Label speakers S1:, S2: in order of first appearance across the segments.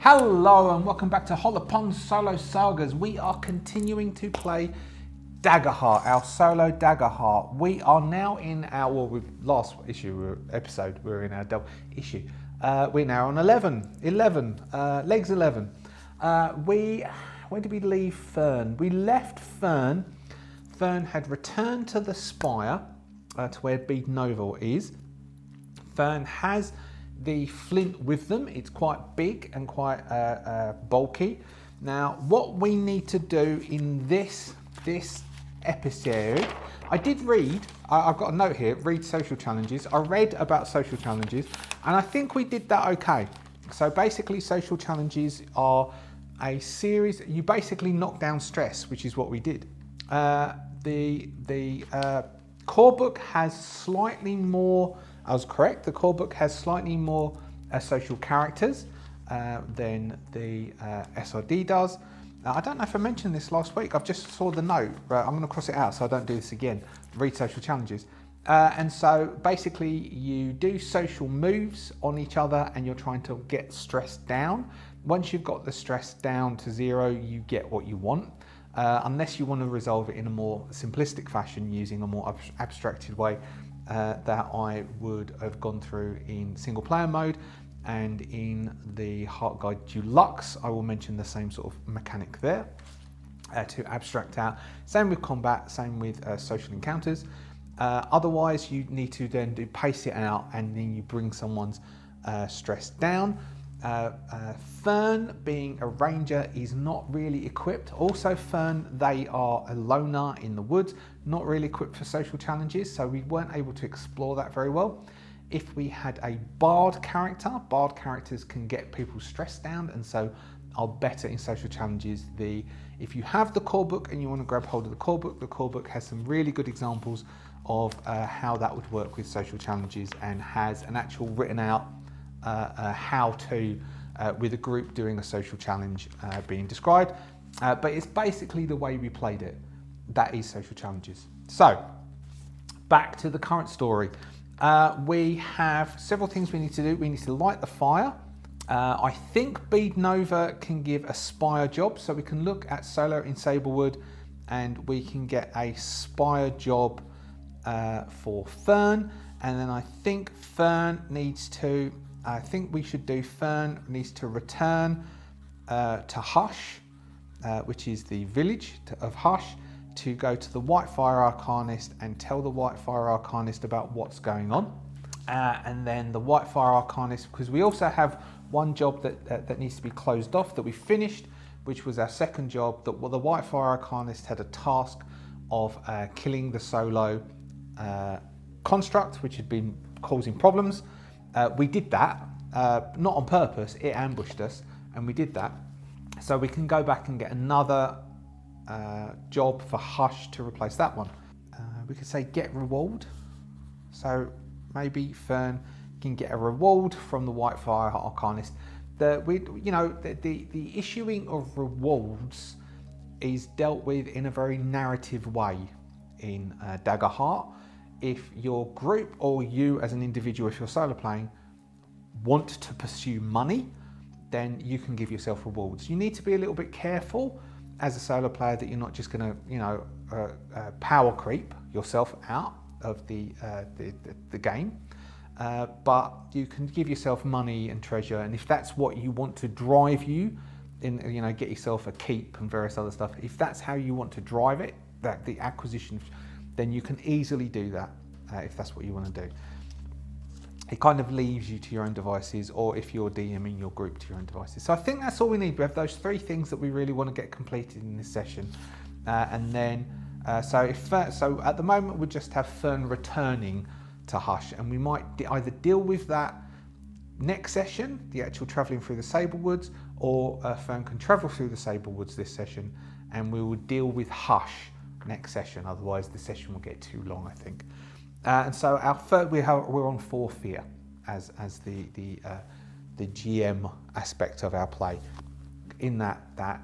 S1: Hello and welcome back to Hollowponds Solo Sagas. We are continuing to play Daggerheart, our solo Daggerheart. We are now in our last episode, we were in our double issue. We're now on 11, legs 11. Where did we leave Fern? We left Fern. Fern had returned to the spire, to where Bead Nova is. Fern has the flint with them. It's quite big and quite bulky. Now, what we need to do in this episode, I did read, I've got a note here, read social challenges. I read about social challenges and I think we did that okay. So basically social challenges are a series, you basically knock down stress, which is what we did. The core book has slightly more, I was correct, the core book has slightly more social characters than the SRD does. I don't know if I mentioned this last week, I've just saw the note, but I'm going to cross it out so I don't do this again, read social challenges. And so basically you do social moves on each other and you're trying to get stress down. Once you've got the stress down to 0, you get what you want. Unless you want to resolve it in a more simplistic fashion using a more abstracted way that I would have gone through in single player mode, and in the Heart Guide Deluxe I will mention the same sort of mechanic there to abstract out. Same with combat, same with social encounters. Otherwise you need to then pace it out and then you bring someone's stress down. Fern, being a ranger, is not really equipped. Also Fern, they are a loner in the woods, not really equipped for social challenges, so we weren't able to explore that very well. If we had a bard character, bard characters can get people's stress down and so are better in social challenges. If you have the core book and you want to grab hold of the core book has some really good examples of how that would work with social challenges and has an actual written out how-to with a group doing a social challenge being described, but it's basically the way we played it. That is social challenges. So back to the current story. We have several things we need to do. We need to light the fire. I think Bead Nova can give a spire job, so we can look at solo in Sablewood and we can get a spire job for Fern, and then I think Fern needs to Fern needs to return to Hush, which is the village of Hush, to go to the Whitefire Arcanist and tell the Whitefire Arcanist about what's going on. And then the Whitefire Arcanist, because we also have one job that needs to be closed off that we finished, which was our second job, that the Whitefire Arcanist had a task of killing the solo construct, which had been causing problems. We did that, not on purpose, it ambushed us, and we did that. So we can go back and get another job for Hush to replace that one. We could say get reward. So maybe Fern can get a reward from the Whitefire Arcanist. The issuing of rewards is dealt with in a very narrative way in Daggerheart. If your group or you as an individual, if you're solo playing, want to pursue money, then you can give yourself rewards. You need to be a little bit careful as a solo player that you're not just going to, power creep yourself out of the game, but you can give yourself money and treasure, and if that's what you want to drive you in, get yourself a keep and various other stuff. If that's how you want to drive it, that the acquisition, then you can easily do that if that's what you want to do. It kind of leaves you to your own devices, or if you're DMing your group, to your own devices. So I think that's all we need. We have those 3 things that we really want to get completed in this session, and then so at the moment we just have Fern returning to Hush, and we might either deal with that next session, the actual travelling through the Sablewoods, or Fern can travel through the Sablewoods this session, and we will deal with Hush next session. Otherwise the session will get too long, I think. And so we're on 4th here as the GM aspect of our play, in that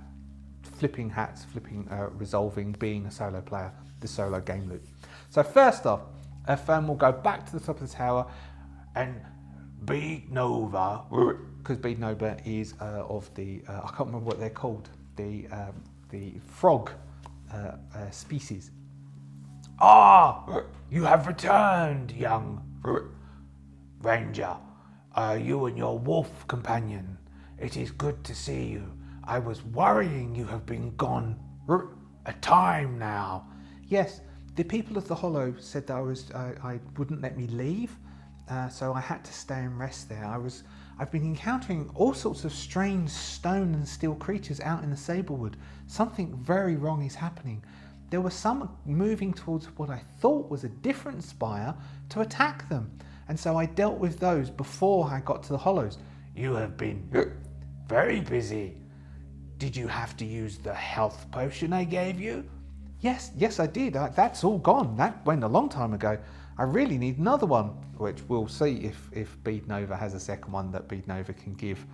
S1: flipping hats, resolving, being a solo player, the solo game loop. So first off, Fern will go back to the top of the tower and Bead Nova because Beadnover is of the, I can't remember what they're called, the frog species. Ah, you have returned, young ranger. You and your wolf companion. It is good to see you. I was worrying you have been gone a time now. Yes, the people of the Hollow said that I wouldn't let me leave, so I had to stay and rest there. I've been encountering all sorts of strange stone and steel creatures out in the Sablewood. Something very wrong is happening. There were some moving towards what I thought was a different spire to attack them, and so I dealt with those before I got to the Hollows. You have been very busy. Did you have to use the health potion I gave you? Yes, I did. That's all gone. That went a long time ago. I really need another one, which we'll see if Beadnover has a second one that Beadnover can give.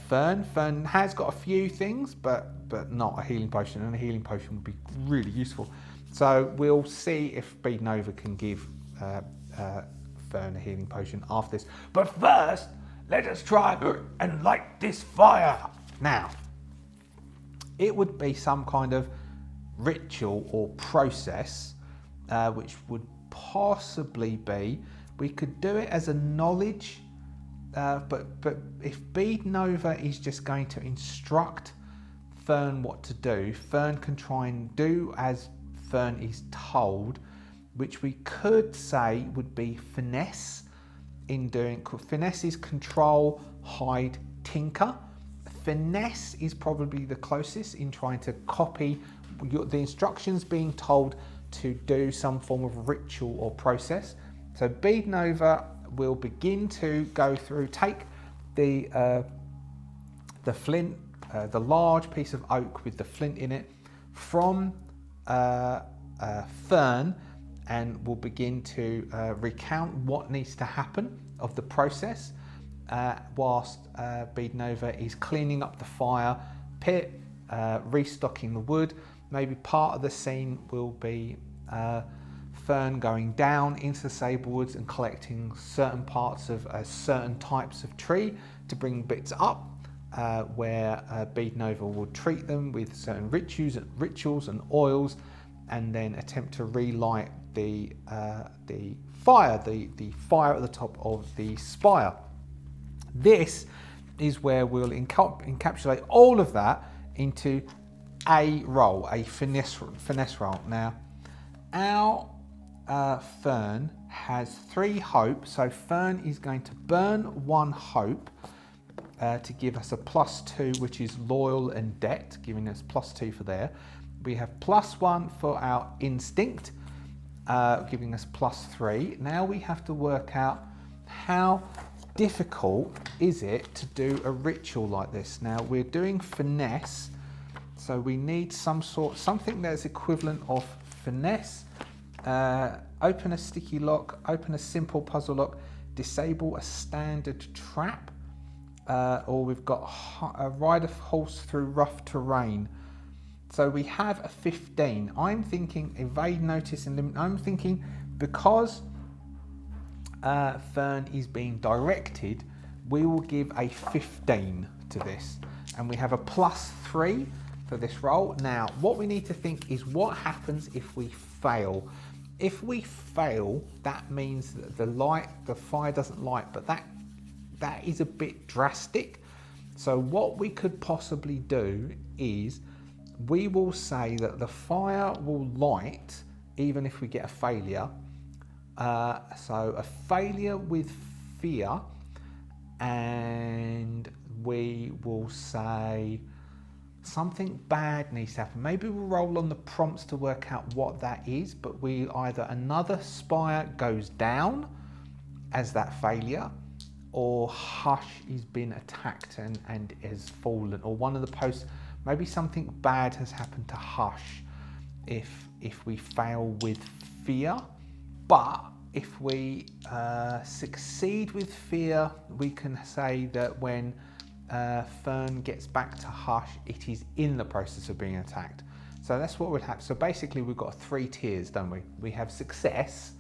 S1: Fern has got a few things, but not a healing potion, and a healing potion would be really useful. So we'll see if Beadnover can give Fern a healing potion after this. But first, let us try and light this fire. Now, it would be some kind of ritual or process, which would possibly be, we could do it as a knowledge, but if Beadnover is just going to instruct Fern what to do, Fern can try and do as Fern is told, which we could say would be finesse. Finesse is control, hide, tinker. Finesse is probably the closest in trying to copy the instructions being told to do some form of ritual or process. So Beadnover will begin to go through, take the flint, the large piece of oak with the flint in it, from Fern, and will begin to recount what needs to happen of the process, whilst Beadnover is cleaning up the fire pit, restocking the wood. Maybe part of the scene will be Fern going down into the Sablewoods and collecting certain parts of certain types of tree to bring bits up, where Beadnover will treat them with certain rituals and oils, and then attempt to relight the fire at the top of the spire. This is where we'll encapsulate all of that into a roll, a finesse roll. Now, our Fern has 3 hope, so Fern is going to burn 1 hope to give us a +2, which is loyal and debt, giving us +2 for there. We have +1 for our instinct, giving us +3. Now we have to work out how difficult is it to do a ritual like this. Now we're doing finesse, so we need something that's equivalent of finesse. Open a sticky lock, open a simple puzzle lock, disable a standard trap, or we've got ride a horse through rough terrain. So we have a 15. I'm thinking evade notice and limit. I'm thinking because Fern is being directed, we will give a 15 to this, and we have a +3 for this roll. Now, what we need to think is what happens if we fail. If we fail, that means that the fire doesn't light, but that is a bit drastic. So what we could possibly do is we will say that the fire will light even if we get a failure. So a failure with fear, and we will say something bad needs to happen. Maybe we'll roll on the prompts to work out what that is, but either another spire goes down as that failure, or Hush is been attacked and has fallen, or one of the posts, maybe something bad has happened to Hush if we fail with fear. But if we succeed with fear, we can say that when Fern gets back to Hush, it is in the process of being attacked. So that's what would happen. So basically we've got 3 tiers, don't we? We have success,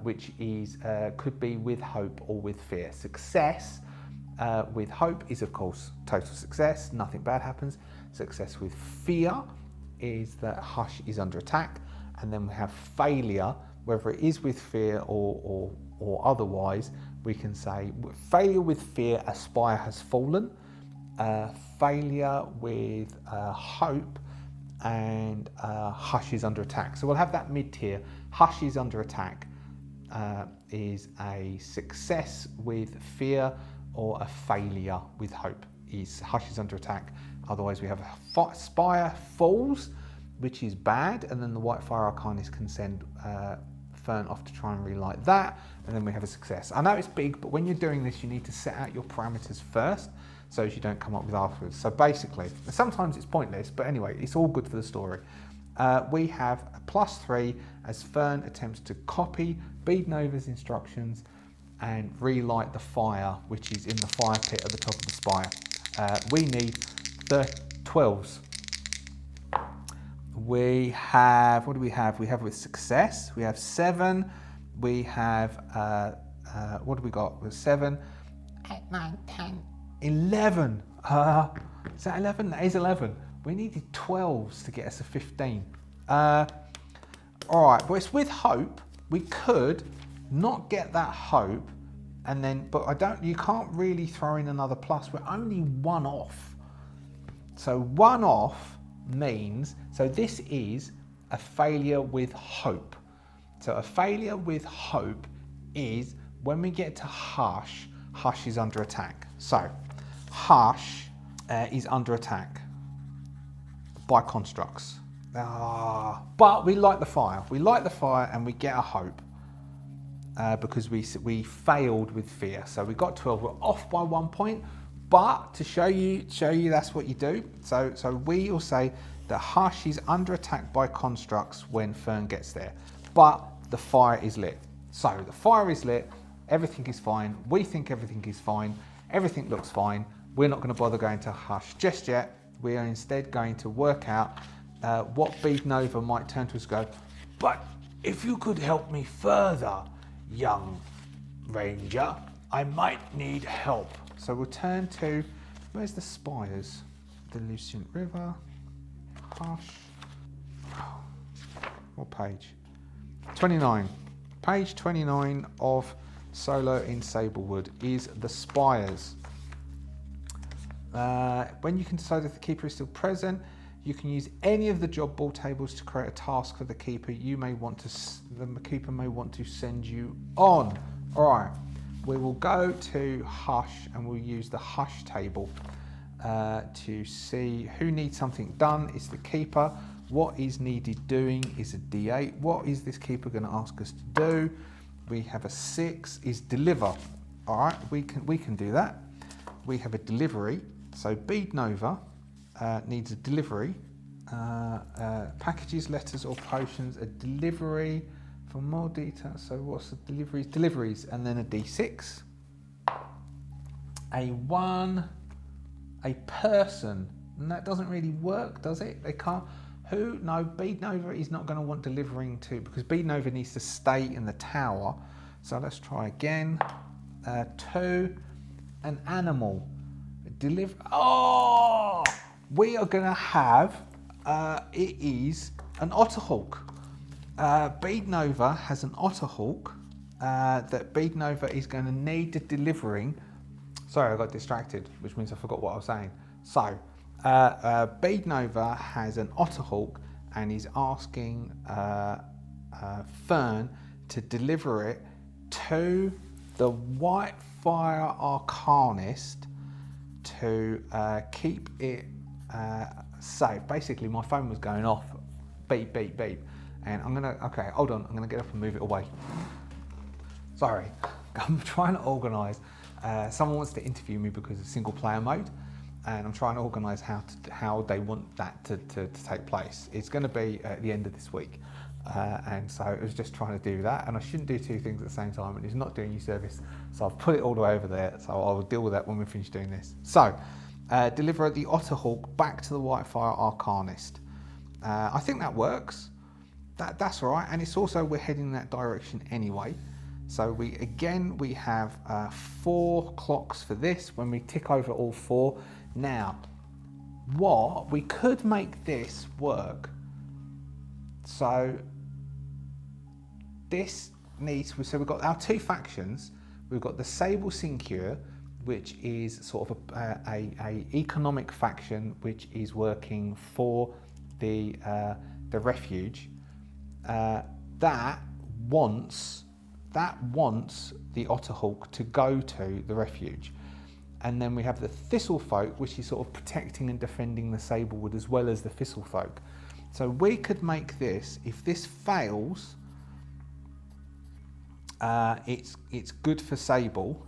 S1: which is could be with hope or with fear. Success with hope is, of course, total success, nothing bad happens. Success with fear is that Hush is under attack. And then we have failure, whether it is with fear or otherwise, we can say failure with fear, a spire has fallen. Failure with hope, and Hush is under attack. So we'll have that mid-tier. Hush is under attack is a success with fear, or a failure with hope is Hush is under attack. Otherwise we have a spire falls, which is bad, and then the Whitefire Arcanist can send Fern off to try and relight that, and then we have a success. I know it's big, but when you're doing this, you need to set out your parameters first, so as you don't come up with afterwards. So basically, sometimes it's pointless, but anyway, it's all good for the story. We have a +3 as Fern attempts to copy Beadnova's instructions and relight the fire, which is in the fire pit at the top of the spire. We need the 12s. We have, what do we have? We have with success, we have 7. We have, what do we got? With 7, 8, 9, 10, 11. Is that 11? That is 11. We needed 12s to get us a 15. All right, but it's with hope. We could not get that hope, and then, but you can't really throw in another plus. We're only 1 off. So 1 off means, so this is a failure with hope. So a failure with hope is when we get to Hush, Hush is under attack. So Hush is under attack by constructs. But we light the fire. We light the fire and we get a hope because we failed with fear. So we got 12. We're off by 1 point. But to show you that's what you do. So we will say that Hush is under attack by constructs when Fern gets there. But the fire is lit. So the fire is lit, everything is fine. We think everything is fine. Everything looks fine. We're not going to bother going to Hush just yet. We are instead going to work out what Beadnova might turn to us and go, but if you could help me further, young ranger, I might need help. So we'll turn to, where's the spires? The Lucent River, Hush. What page? 29. Page 29 of Solo in Sablewood is the spires. When you can decide if the keeper is still present, you can use any of the job board tables to create a task for the keeper. The keeper may want to send you on. All right. We will go to Hush and we'll use the Hush table to see who needs something done. It's the keeper. What is needed doing is a D8. What is this keeper going to ask us to do? We have a 6 is deliver. All right, we can do that. We have a delivery. So Beadnova needs a delivery. Packages, letters or potions, a delivery. For more details, so what's the deliveries? Deliveries, and then a D6. A 1, a person. And that doesn't really work, does it? They can't. Who? No, Beadnova is not going to want delivering to, because Beadnova needs to stay in the tower. So let's try again. 2, an animal. Deliver. Oh! We are going to have, it is an otterhawk. Beadnova has an otterhawk that Beadnova is going to need delivering. Sorry, I got distracted, which means I forgot what I was saying. So, Beadnova has an otterhawk and is asking Fern to deliver it to the Whitefire Arcanist to keep it safe. Basically, my phone was going off, beep, beep, beep. And okay, hold on, I'm gonna get up and move it away. Sorry, I'm trying to organise. Someone wants to interview me because of single player mode, and I'm trying to organise how they want that to take place. It's gonna be at the end of this week. And so I was just trying to do that, and I shouldn't do 2 things at the same time, and it's not doing you service. So I've put it all the way over there, so I'll deal with that when we finish doing this. So, deliver the Otterhawk back to the Whitefire Arcanist. I think that works. that's all right, and it's also we're heading in that direction anyway. So we have 4 clocks for this when we tick over all 4. Now, what we could make this work. So this needs. So we've got our 2 factions. We've got the Sable Sinecure, which is sort of a economic faction which is working for the refuge. That wants the Otterhawk to go to the refuge. And then we have the Thistlefolk, which is sort of protecting and defending the Sablewood as well as the Thistlefolk. So we could make this, if this fails, it's good for Sable,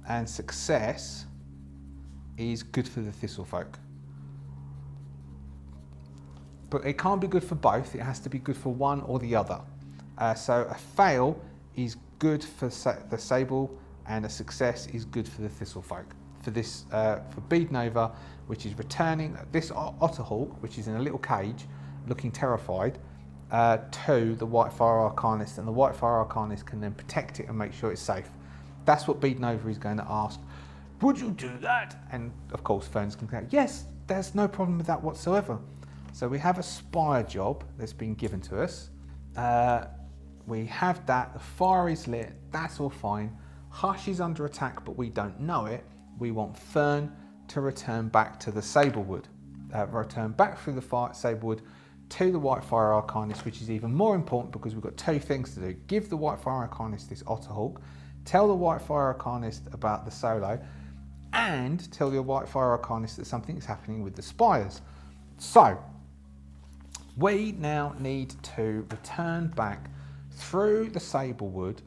S1: and success is good for the Thistlefolk. But it can't be good for both, it has to be good for one or the other. So a fail is good for the Sable, and a success is good for the Thistlefolk. For this, for Bead Nova, which is returning this Otterhawk, which is in a little cage, looking terrified, to the Whitefire Arcanist, and the Whitefire Arcanist can then protect it and make sure it's safe. That's what Bead Nova is going to ask. Would you do that? And of course, Fern's going to go, yes, there's no problem with that whatsoever. So we have a spire job that's been given to us. We have that. The fire is lit. That's all fine. Hush is under attack, but we don't know it. We want Fern to return back to the Sablewood. Return back through the Sablewood to the Whitefire Arcanist, which is even more important because we've got 2 things to do. Give the Whitefire Arcanist this Otterhawk, tell the Whitefire Arcanist about the solo, and tell the Whitefire Arcanist that something is happening with the spires. So, we now need to return back through the Sablewood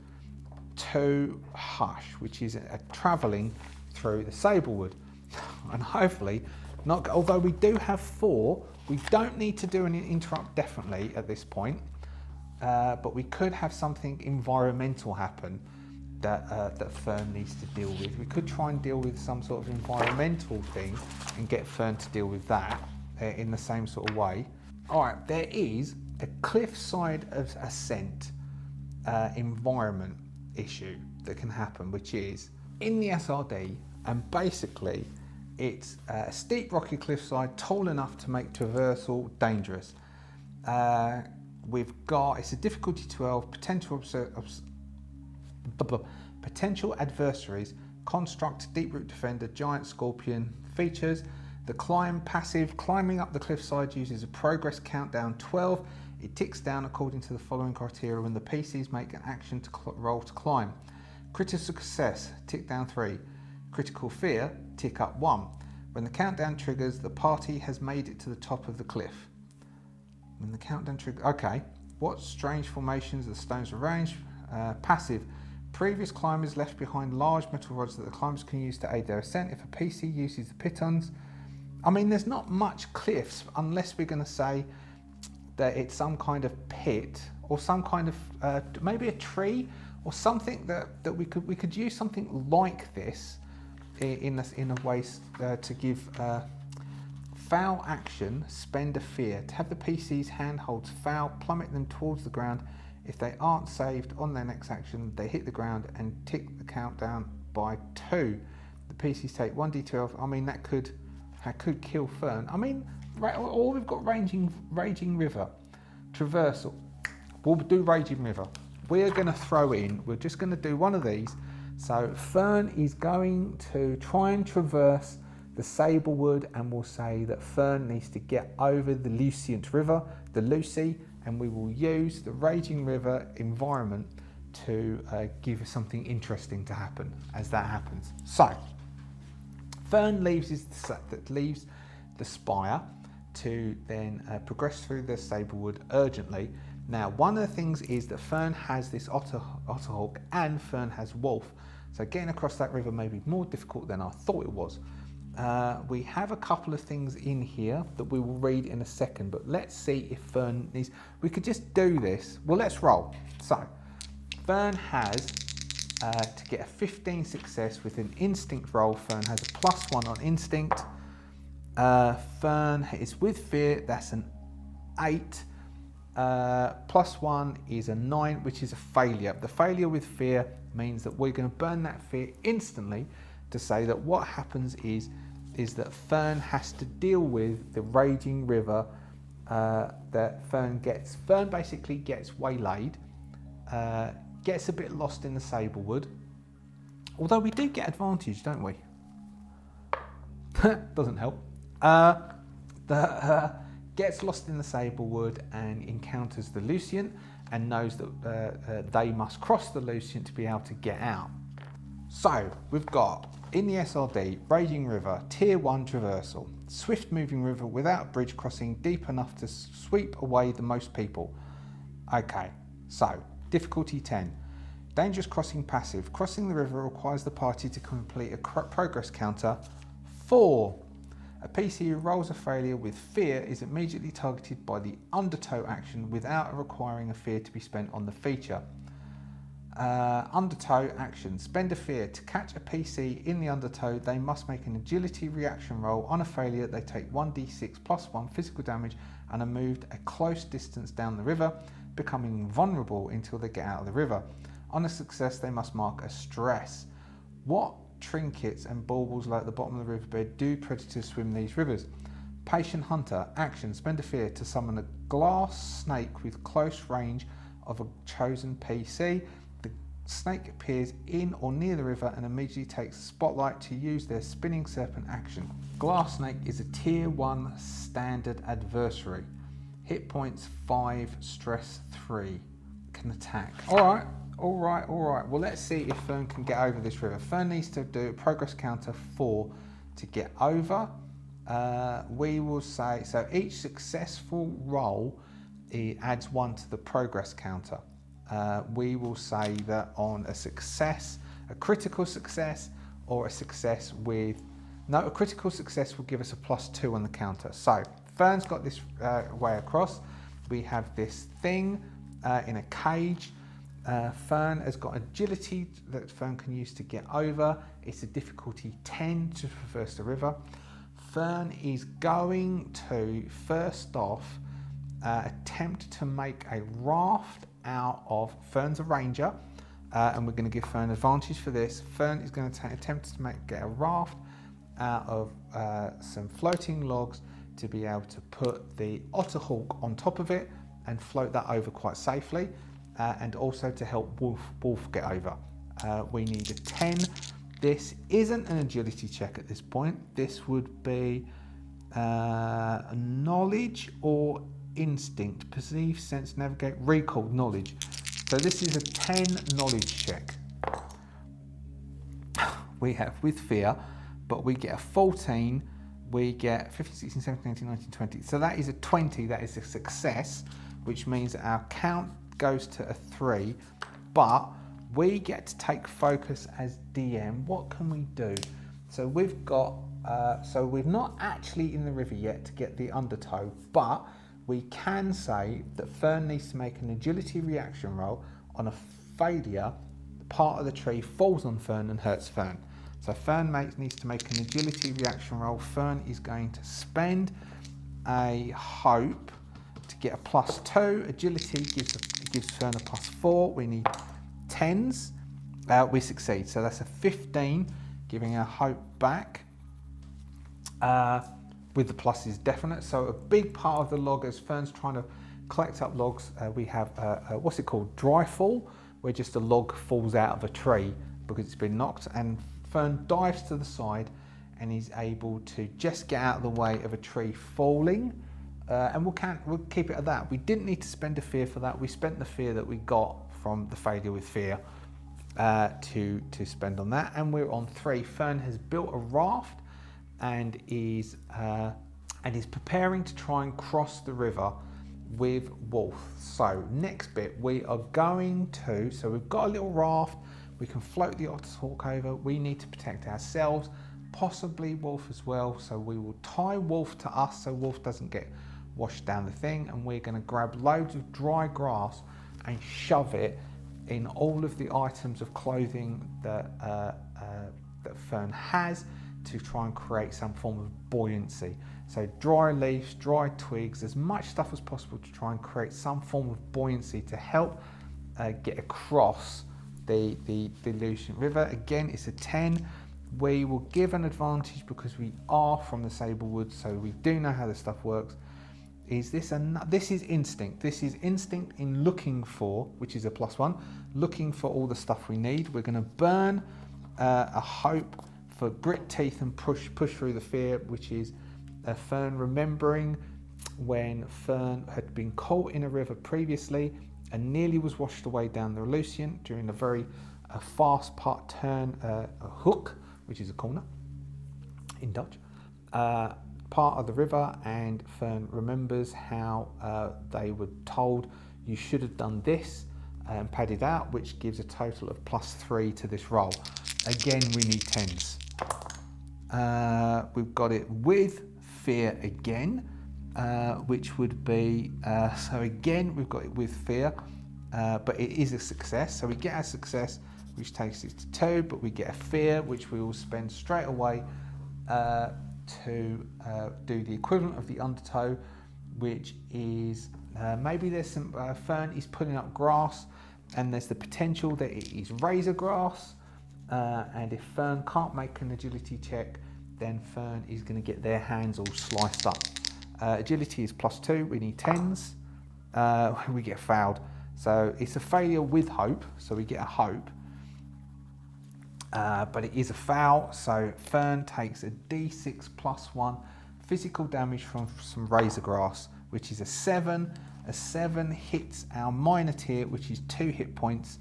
S1: to Hush, which is travelling through the Sablewood. And hopefully, although we do have 4, we don't need to do an interrupt definitely at this point, but we could have something environmental happen that Fern needs to deal with. We could try and deal with some sort of environmental thing and get Fern to deal with that in the same sort of way. All right, there is a cliffside of ascent environment issue that can happen, which is in the SRD, and basically it's a steep rocky cliffside tall enough to make traversal dangerous. It's a difficulty 12, potential adversaries, construct, deep root defender, giant scorpion. Features: the climb passive, climbing up the cliffside uses a progress countdown 12. It ticks down according to the following criteria when the PCs make an action to roll to climb. Critical success, tick down 3. Critical fear, tick up 1. When the countdown triggers, the party has made it to the top of the cliff. When the countdown triggers, okay. What strange formations the stones arranged? Passive, previous climbers left behind large metal rods that the climbers can use to aid their ascent. If a PC uses the pitons, I mean, there's not much cliffs unless we're going to say that it's some kind of pit or some kind of maybe a tree or something that we could use something like this in a way to give foul action, spend a fear, to have the PC's handholds foul, plummet them towards the ground. If they aren't saved on their next action, they hit the ground and tick the countdown by 2. The PCs take 1d12. I mean, that could kill Fern. I mean, or we've got Raging River, Traversal. We'll do Raging River. We're going to throw in, we're just going to do one of these. So Fern is going to try and traverse the Sablewood, and we'll say that Fern needs to get over the Lucient River, the Lucy, and we will use the Raging River environment to give something interesting to happen as that happens. So Fern leaves the spire to then progress through the Sablewood urgently. Now, one of the things is that Fern has this Otterhawk and Fern has Wolf, so getting across that river may be more difficult than I thought it was. We have a couple of things in here that we will read in a second, but let's see if Fern needs... We could just do this. Well, let's roll. So, Fern has, to get a 15 success with an instinct roll, Fern has a +1 on instinct. Fern is with fear, that's an 8. +1 is a 9, which is a failure. The failure with fear means that we're going to burn that fear instantly to say that what happens is that Fern has to deal with the raging river that Fern gets. Fern basically gets waylaid, gets a bit lost in the Sablewood, although we do get advantage, don't we? Doesn't help. Gets lost in the Sablewood and encounters the Lucient and knows that they must cross the Lucient to be able to get out. So we've got in the SRD, Raging River, Tier 1 traversal, swift moving river without a bridge crossing deep enough to sweep away the most people. Okay, so difficulty 10. Dangerous crossing passive. Crossing the river requires the party to complete a progress counter 4. A PC who rolls a failure with fear is immediately targeted by the undertow action without requiring a fear to be spent on the feature. Undertow action. Spend a fear. To catch a PC in the undertow, they must make an agility reaction roll. On a failure, they take 1d6 +1 physical damage and are moved a close distance down the river, becoming vulnerable until they get out of the river. On a success, they must mark a stress. What trinkets and baubles like at the bottom of the riverbed do predators swim these rivers? Patient hunter action. Spend a fear to summon a glass snake with close range of a chosen PC. The snake appears in or near the river and immediately takes the spotlight to use their spinning serpent action. Glass snake is a tier 1 standard adversary. Hit points 5, stress 3. Can attack. Alright. Well, let's see if Fern can get over this river. Fern needs to do a progress counter 4 to get over. We will say, so each successful roll, it adds 1 to the progress counter. We will say that on a success, a critical success, or a success with, no, a critical success will give us a +2 on the counter. So Fern's got this way across. We have this thing in a cage. Fern has got agility that Fern can use to get over. It's a difficulty 10 to traverse the river. Fern is going to first off attempt to make a raft out of, Fern's a ranger, and we're going to give Fern advantage for this. Fern is going to attempt to get a raft out of some floating logs to be able to put the otterhawk on top of it and float that over quite safely. And also to help Wolf get over. We need a 10. This isn't an agility check at this point. This would be knowledge or instinct. Perceive, sense, navigate, recall, knowledge. So this is a 10 knowledge check. We have with fear, but we get a 14. We get 15, 16, 17, 18, 19, 20. So that is a 20. That is a success, which means that our count goes to a 3, but we get to take focus as DM. What can we do? So we've got, so we're not actually in the river yet to get the undertow, but we can say that Fern needs to make an agility reaction roll. On a failure, part of the tree falls on Fern and hurts Fern. So Fern needs to make an agility reaction roll. Fern is going to spend a hope to get a +2. Agility gives Fern a +4. We need 10s. We succeed. So that's a 15, giving our hope back. With the pluses definite. So a big part of the log, as Fern's trying to collect up logs, we have what's it called? Dry fall, where just a log falls out of a tree because it's been knocked, and Fern dives to the side and is able to just get out of the way of a tree falling. And we'll keep it at that. We didn't need to spend a fear for that. We spent the fear that we got from the failure with fear to spend on that. And we're on 3. Fern has built a raft and is preparing to try and cross the river with Wolf. So next bit, we are going to, so we've got a little raft. We can float the otterhawk over. We need to protect ourselves, possibly Wolf as well. So we will tie Wolf to us so Wolf doesn't get washed down the thing, and we're going to grab loads of dry grass and shove it in all of the items of clothing that Fern has to try and create some form of buoyancy. So dry leaves, dry twigs, as much stuff as possible to try and create some form of buoyancy to help get across the Lucian River. Again, it's a 10. We will give an advantage because we are from the Sablewood, so we do know how this stuff works. This is instinct. This is instinct in looking for, which is a +1, looking for all the stuff we need. We're going to burn a hope for grit teeth and push through the fear, which is Fern remembering when Fern had been caught in a river previously and nearly was washed away down the Lucian during a very fast part turn hook, which is a corner in Dutch, part of the river, and Fern remembers how they were told you should have done this and padded out, which gives a total of +3 to this roll. Again, we need 10s. We've got it with fear again, which would be, so again, we've got it with fear, but it is a success. So we get a success, which takes it to 2, but we get a fear, which we will spend straight away to do the equivalent of the undertow, which is maybe there's some Fern is putting up grass, and there's the potential that it is razor grass, and if Fern can't make an agility check, then Fern is going to get their hands all sliced up. Agility is +2, we need 10s, we get failed. So it's a failure with hope, so we get a hope. But it is a foul, so Fern takes a d6 +1 physical damage from some razor grass, which is a 7. A 7 hits our minor tier, which is 2 hit points,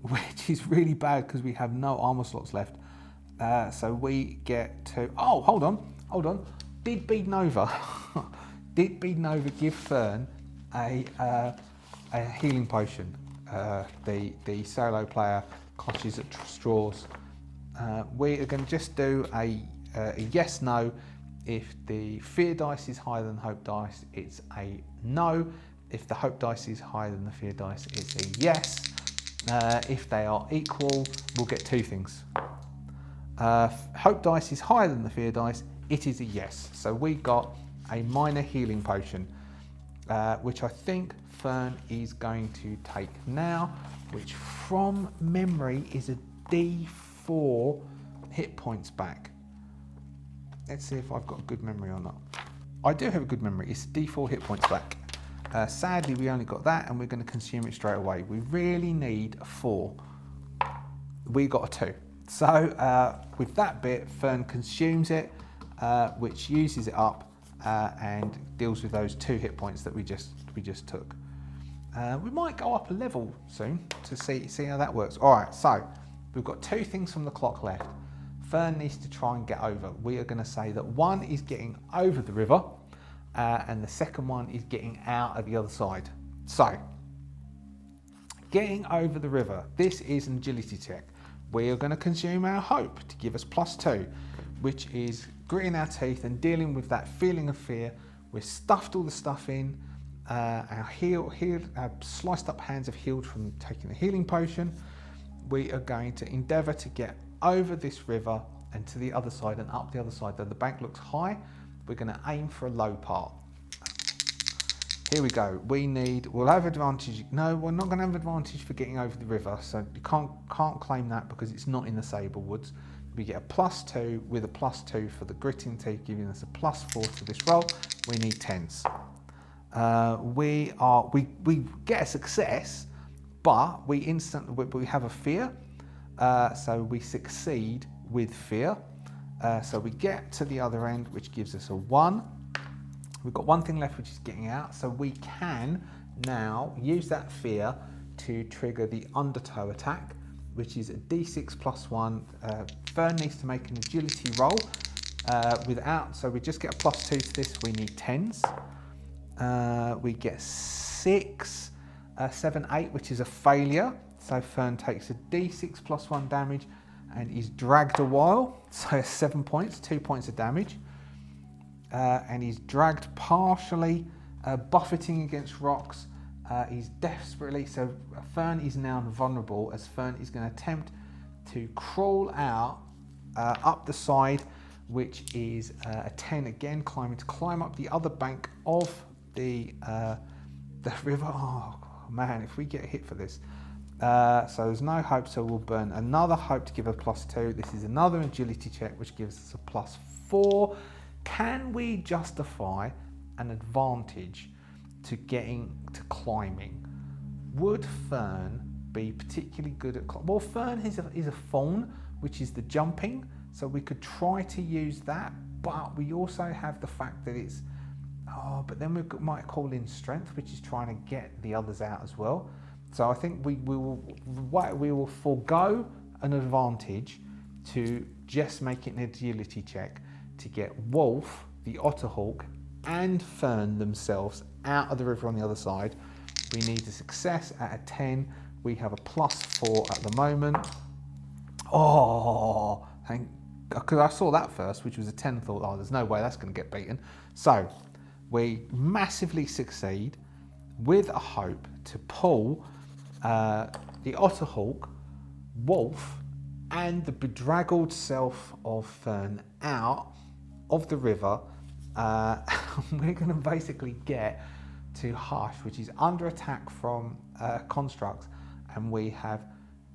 S1: which is really bad because we have no armor slots left. So we get to, oh, hold on. Did Bead Nova give Fern a healing potion? The solo player clutches at straws. We are going to just do a yes, no. If the fear dice is higher than the hope dice, it's a no. If the hope dice is higher than the fear dice, it's a yes. If they are equal, we'll get 2 things. Hope dice is higher than the fear dice, it is a yes. So we got a minor healing potion, which I think Fern is going to take now, which from memory is a D4 hit points back. Let's see if I've got a good memory or not. I do have a good memory. It's D4 hit points back. Sadly, we only got that, and we're going to consume it straight away. We really need a 4. We got a 2. So with that bit, Fern consumes it, which uses it up and deals with those 2 hit points that we just took. We might go up a level soon to see how that works. All right, so we've got 2 things from the clock left. Fern needs to try and get over. We are going to say that one is getting over the river, and the second one is getting out of the other side. So, getting over the river. This is an agility check. We are going to consume our hope to give us +2, which is gritting our teeth and dealing with that feeling of fear. We've stuffed all the stuff in. Our sliced up hands have healed from taking the healing potion. We are going to endeavour to get over this river and to the other side and up the other side. Though the bank looks high, we're going to aim for a low part. Here we go. We'll have advantage. No, we're not going to have advantage for getting over the river, so you can't claim that because it's not in the Sablewoods. We get a +2 with a +2 for the gritting teeth, giving us a +4 to this roll. We need 10s. We get a success, but we have a fear, so we succeed with fear. So we get to the other end, which gives us a 1. We've got 1 thing left, which is getting out, so we can now use that fear to trigger the undertow attack, which is a d6 +1. Fern needs to make an agility roll so we just get a +2 to this. We need 10s. We get 6, 7, 8, which is a failure. So Fern takes a d6 +1 damage and is dragged a while. So 7 points, 2 points of damage. And he's dragged partially, buffeting against rocks. He's desperately, so Fern is now vulnerable as Fern is going to attempt to crawl out up the side which is a 10 again, climb up the other bank of the river. Oh man, if we get hit for this. So there's no hope, so we'll burn another hope to give a +2. This is another agility check, which gives us a +4. Can we justify an advantage to getting to climbing? Would Fern be particularly good at climbing? Well, Fern is a fawn, which is the jumping, so we could try to use that, but we also have the fact that it's, but then we might call in strength, which is trying to get the others out as well. So I think we will forego an advantage to just make it an agility check to get Wolf, the Otterhawk, and Fern themselves out of the river on the other side. We need a success at a 10. We have a +4 at the moment. Oh, because I saw that first, which was a 10, thought, oh, there's no way that's going to get beaten. So we massively succeed with a hope to pull the Otterhawk, Wolf, and the bedraggled self of Fern out of the river. We're going to basically get to Hush, which is under attack from constructs, and we have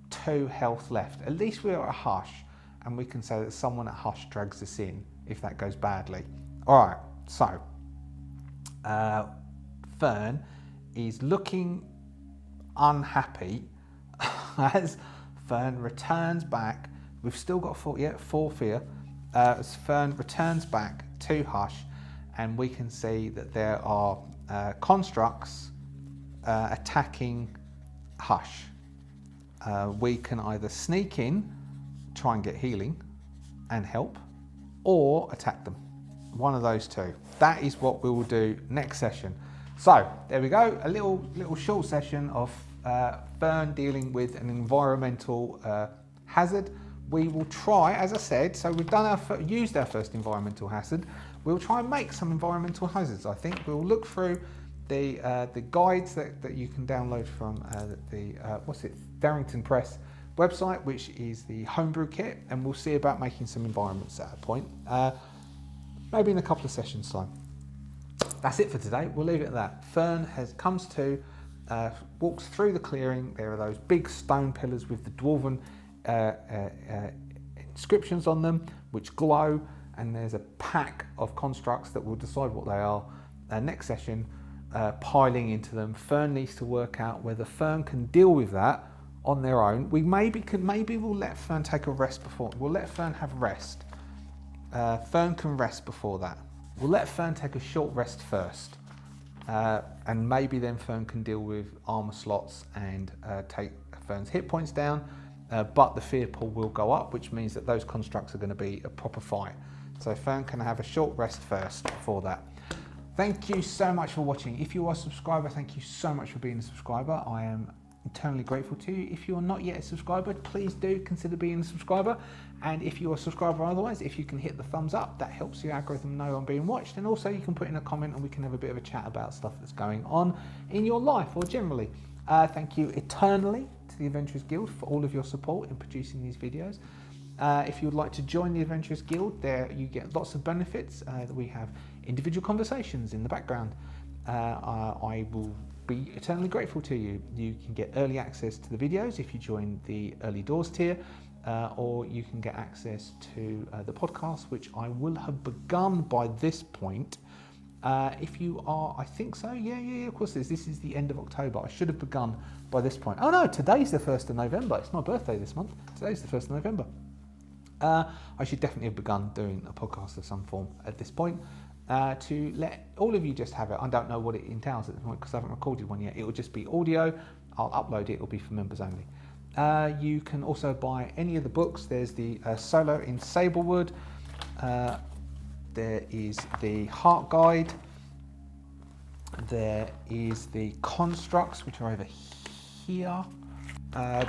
S1: 2 health left. At least we're at Hush, and we can say that someone at Hush drags us in if that goes badly. All right, so Fern is looking unhappy as Fern returns back. We've still got 4 fear. As Fern returns back to Hush, and we can see that there are constructs attacking Hush. We can either sneak in, try and get healing and help, or attack them. One of those two. That is what we will do next session. So there we go, a little short session of Fern dealing with an environmental hazard. We will try, as I said, so we've done used our first environmental hazard. We'll try and make some environmental hazards. I think we'll look through the guides that you can download from the Darrington Press website, which is the homebrew kit, and we'll see about making some environments at a point. Maybe in a couple of sessions time. That's it for today. We'll leave it at that. Fern comes to, walks through the clearing. There are those big stone pillars with the dwarven inscriptions on them, which glow, and there's a pack of constructs that will decide what they are. Next session, piling into them. Fern needs to work out whether Fern can deal with that on their own. We maybe we'll let Fern take a rest before. We'll let Fern have rest. Fern can rest before that. We'll let Fern take a short rest first, and maybe then Fern can deal with armor slots and take Fern's hit points down. But the fear pool will go up, which means that those constructs are going to be a proper fight. So Fern can have a short rest first before that. Thank you so much for watching. If you are a subscriber, thank you so much for being a subscriber. I am eternally grateful to you. If you are not yet a subscriber, please do consider being a subscriber. And if you are a subscriber otherwise, if you can hit the thumbs up, that helps the algorithm know I'm being watched. And also you can put in a comment and we can have a bit of a chat about stuff that's going on in your life or generally. Thank you eternally to the Adventurers Guild for all of your support in producing these videos. If you would like to join the Adventurers Guild, there you get lots of benefits. We have individual conversations in the background. I will be eternally grateful to you. You can get early access to the videos if you join the early doors tier, or you can get access to the podcast, which I will have begun by this point. If you are, I think so, yeah, of course this is the end of October. I should have begun by this point. Oh no, today's the 1st of November. It's my birthday this month. Today's the 1st of November. I should definitely have begun doing a podcast of some form at this point, to let all of you just have it. I don't know what it entails at the point because I haven't recorded one yet. It will just be audio. I'll upload it. It'll be for members only. You can also buy any of the books. There's the Solo in Sablewood. There is the Heart Guide. There is the Constructs, which are over here.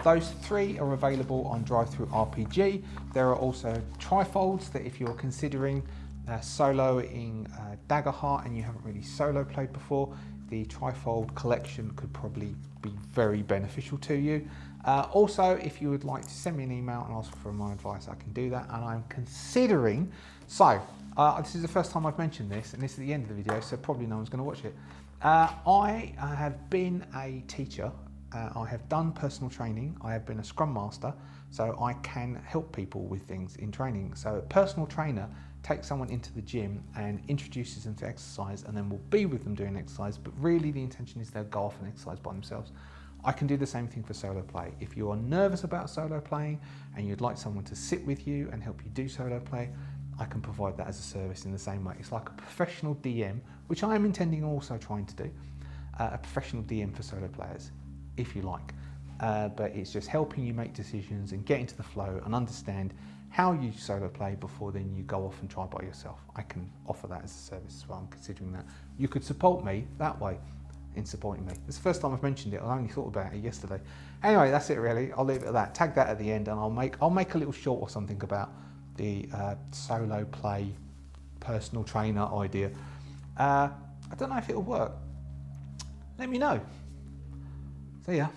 S1: Those 3 are available on Drive Thru RPG. There are also trifolds that if you're considering soloing Daggerheart and you haven't really solo played before, the trifold collection could probably be very beneficial to you. Also, if you would like to send me an email and ask for my advice, I can do that. And I'm considering, this is the first time I've mentioned this, and this is the end of the video, so probably no one's going to watch it. I have been a teacher. I have done personal training. I have been a Scrum Master, so I can help people with things in training. So a personal trainer takes someone into the gym and introduces them to exercise, and then will be with them doing exercise, but really the intention is they'll go off and exercise by themselves. I can do the same thing for solo play. If you are nervous about solo playing and you'd like someone to sit with you and help you do solo play, I can provide that as a service in the same way. It's like a professional DM, which I am intending also trying to do, a professional DM for solo players, if you like. But it's just helping you make decisions and get into the flow and understand how you solo play before then you go off and try by yourself. I can offer that as a service as well. I'm considering that. You could support me that way in supporting me. It's the first time I've mentioned it. I only thought about it yesterday. Anyway, that's it really. I'll leave it at that. Tag that at the end, and I'll make a little short or something about the solo play personal trainer idea. I don't know if it'll work. Let me know. See ya.